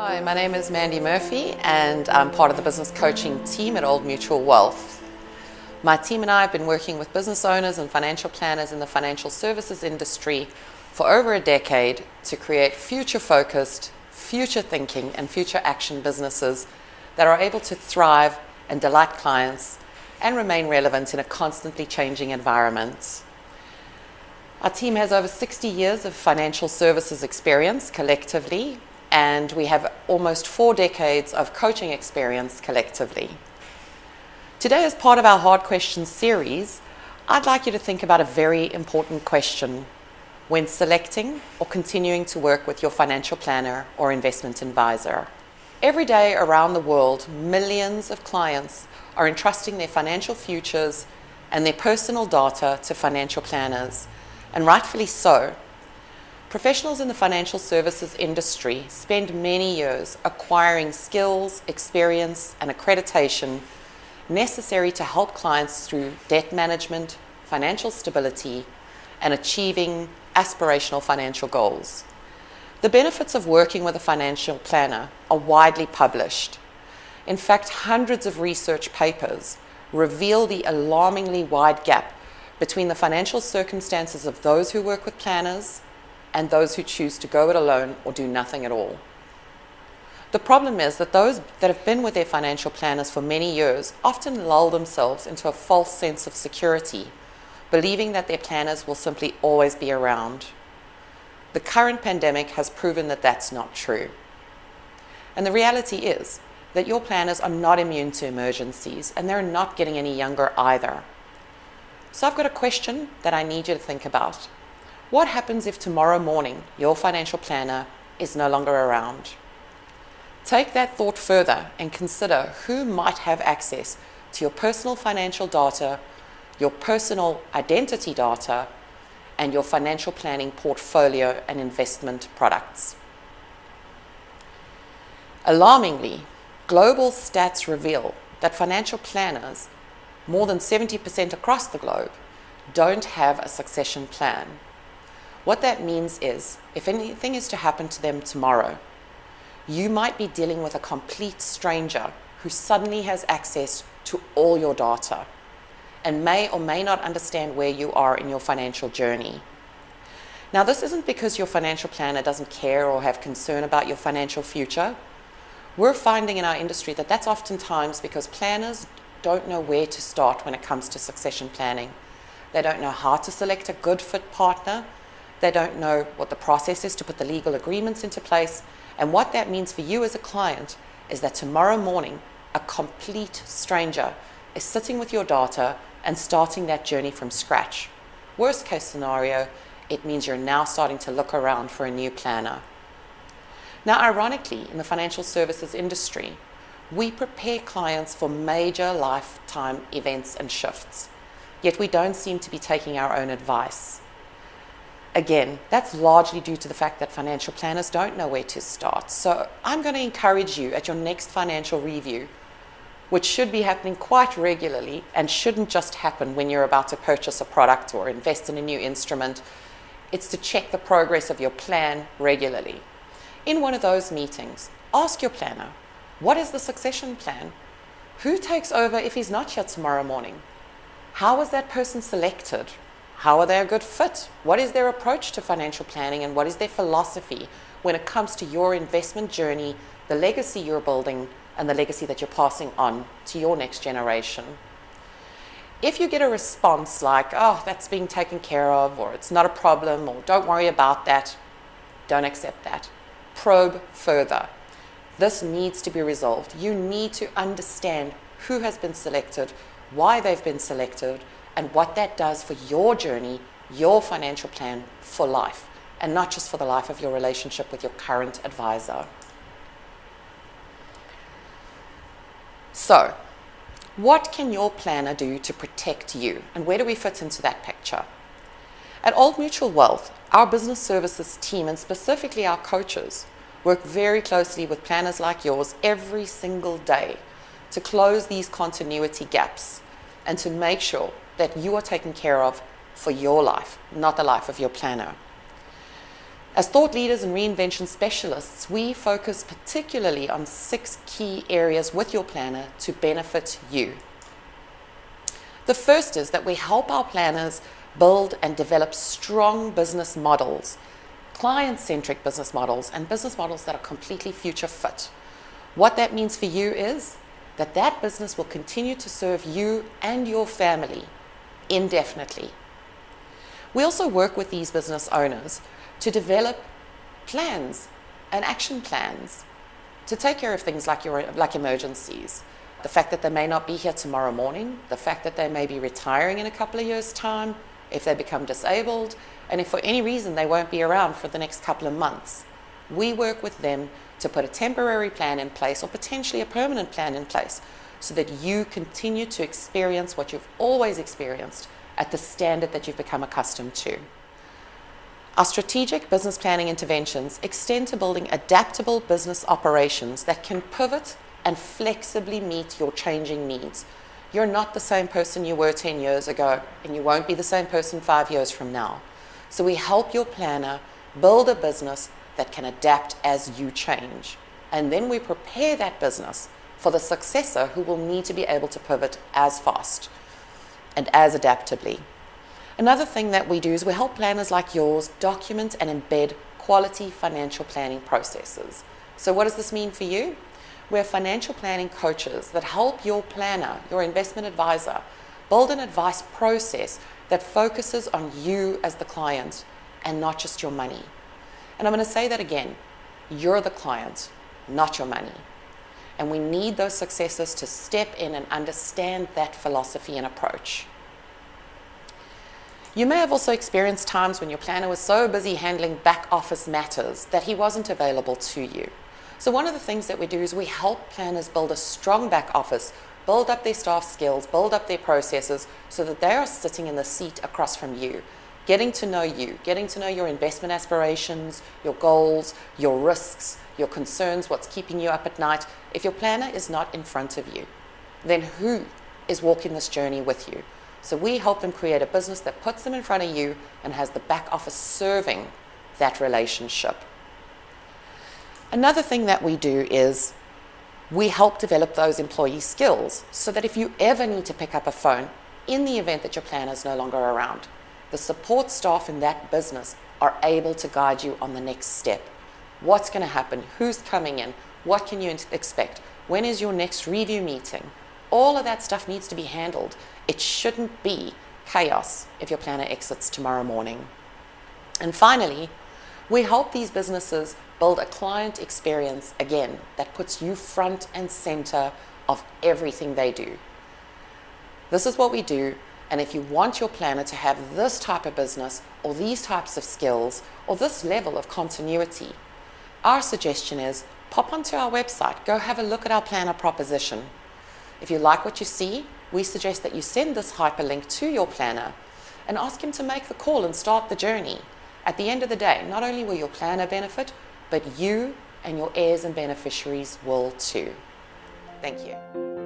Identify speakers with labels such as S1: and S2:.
S1: Hi, my name is Mandy Murphy and I'm part of the business coaching team at Old Mutual Wealth. My team and I have been working with business owners and financial planners in the financial services industry for over a decade to create future-focused, future-thinking and future-action businesses that are able to thrive and delight clients and remain relevant in a constantly changing environment. Our team has over 60 years of financial services experience collectively, and we have almost 4 decades of coaching experience collectively. Today, as part of our Hard Questions series, I'd like you to think about a very important question when selecting or continuing to work with your financial planner or investment advisor. Every day around the world, millions of clients are entrusting their financial futures and their personal data to financial planners, and rightfully so. Professionals in the financial services industry spend many years acquiring skills, experience, and accreditation necessary to help clients through debt management, financial stability, and achieving aspirational financial goals. The benefits of working with a financial planner are widely published. In fact, hundreds of research papers reveal the alarmingly wide gap between the financial circumstances of those who work with planners and those who choose to go it alone or do nothing at all. The problem is that those that have been with their financial planners for many years often lull themselves into a false sense of security, believing that their planners will simply always be around. The current pandemic has proven that that's not true. And the reality is that your planners are not immune to emergencies, and they're not getting any younger either. So I've got a question that I need you to think about. What happens if tomorrow morning your financial planner is no longer around? Take that thought further and consider who might have access to your personal financial data, your personal identity data, and your financial planning portfolio and investment products. Alarmingly, global stats reveal that financial planners, more than 70% across the globe, don't have a succession plan. What that means is, if anything is to happen to them tomorrow, you might be dealing with a complete stranger who suddenly has access to all your data and may or may not understand where you are in your financial journey. Now, this isn't because your financial planner doesn't care or have concern about your financial future. We're finding in our industry that that's oftentimes because planners don't know where to start when it comes to succession planning. They don't know how to select a good fit partner. They don't know what the process is to put the legal agreements into place. And what that means for you as a client is that tomorrow morning, a complete stranger is sitting with your data and starting that journey from scratch. Worst case scenario, it means you're now starting to look around for a new planner. Now, ironically, in the financial services industry, we prepare clients for major lifetime events and shifts, yet we don't seem to be taking our own advice. Again, that's largely due to the fact that financial planners don't know where to start. So I'm going to encourage you at your next financial review, which should be happening quite regularly and shouldn't just happen when you're about to purchase a product or invest in a new instrument. It's to check the progress of your plan regularly. In one of those meetings, ask your planner, what is the succession plan? Who takes over if he's not here tomorrow morning? How was that person selected? How are they a good fit? What is their approach to financial planning, and what is their philosophy when it comes to your investment journey, the legacy you're building, and the legacy that you're passing on to your next generation? If you get a response like, oh, that's being taken care of, or it's not a problem, or don't worry about that, don't accept that. Probe further. This needs to be resolved. You need to understand who has been selected, why they've been selected, and what that does for your journey, your financial plan for life, and not just for the life of your relationship with your current advisor. So, what can your planner do to protect you, and where do we fit into that picture? At Old Mutual Wealth, our business services team, and specifically our coaches, work very closely with planners like yours every single day to close these continuity gaps and to make sure that you are taken care of for your life, not the life of your planner. As thought leaders and reinvention specialists, we focus particularly on 6 key areas with your planner to benefit you. The first is that we help our planners build and develop strong business models, client-centric business models, and business models that are completely future fit. What that means for you is that that business will continue to serve you and your family indefinitely. We also work with these business owners to develop plans and action plans to take care of things like emergencies. The fact that they may not be here tomorrow morning, the fact that they may be retiring in a couple of years' time, if they become disabled, and if for any reason they won't be around for the next couple of months. We work with them to put a temporary plan in place or potentially a permanent plan in place so that you continue to experience what you've always experienced at the standard that you've become accustomed to. Our strategic business planning interventions extend to building adaptable business operations that can pivot and flexibly meet your changing needs. You're not the same person you were 10 years ago, and you won't be the same person 5 years from now. So we help your planner build a business that can adapt as you change. And then we prepare that business for the successor who will need to be able to pivot as fast and as adaptably. Another thing that we do is we help planners like yours document and embed quality financial planning processes. So what does this mean for you? We're financial planning coaches that help your planner, your investment advisor, build an advice process that focuses on you as the client and not just your money. And I'm going to say that again. You're the client, not your money. And we need those successors to step in and understand that philosophy and approach. You may have also experienced times when your planner was so busy handling back office matters that he wasn't available to you. So one of the things that we do is we help planners build a strong back office, build up their staff skills, build up their processes so that they are sitting in the seat across from you, getting to know you, getting to know your investment aspirations, your goals, your risks, your concerns, what's keeping you up at night. If your planner is not in front of you, then who is walking this journey with you? So we help them create a business that puts them in front of you and has the back office serving that relationship. Another thing that we do is we help develop those employee skills so that if you ever need to pick up a phone in the event that your planner is no longer around, the support staff in that business are able to guide you on the next step. What's going to happen? Who's coming in? What can you expect? When is your next review meeting? All of that stuff needs to be handled. It shouldn't be chaos if your planner exits tomorrow morning. And finally, we help these businesses build a client experience, again, that puts you front and center of everything they do. This is what we do, and if you want your planner to have this type of business or these types of skills or this level of continuity, our suggestion is pop onto our website, go have a look at our planner proposition. If you like what you see, we suggest that you send this hyperlink to your planner and ask him to make the call and start the journey. At the end of the day, not only will your planner benefit, but you and your heirs and beneficiaries will too. Thank you.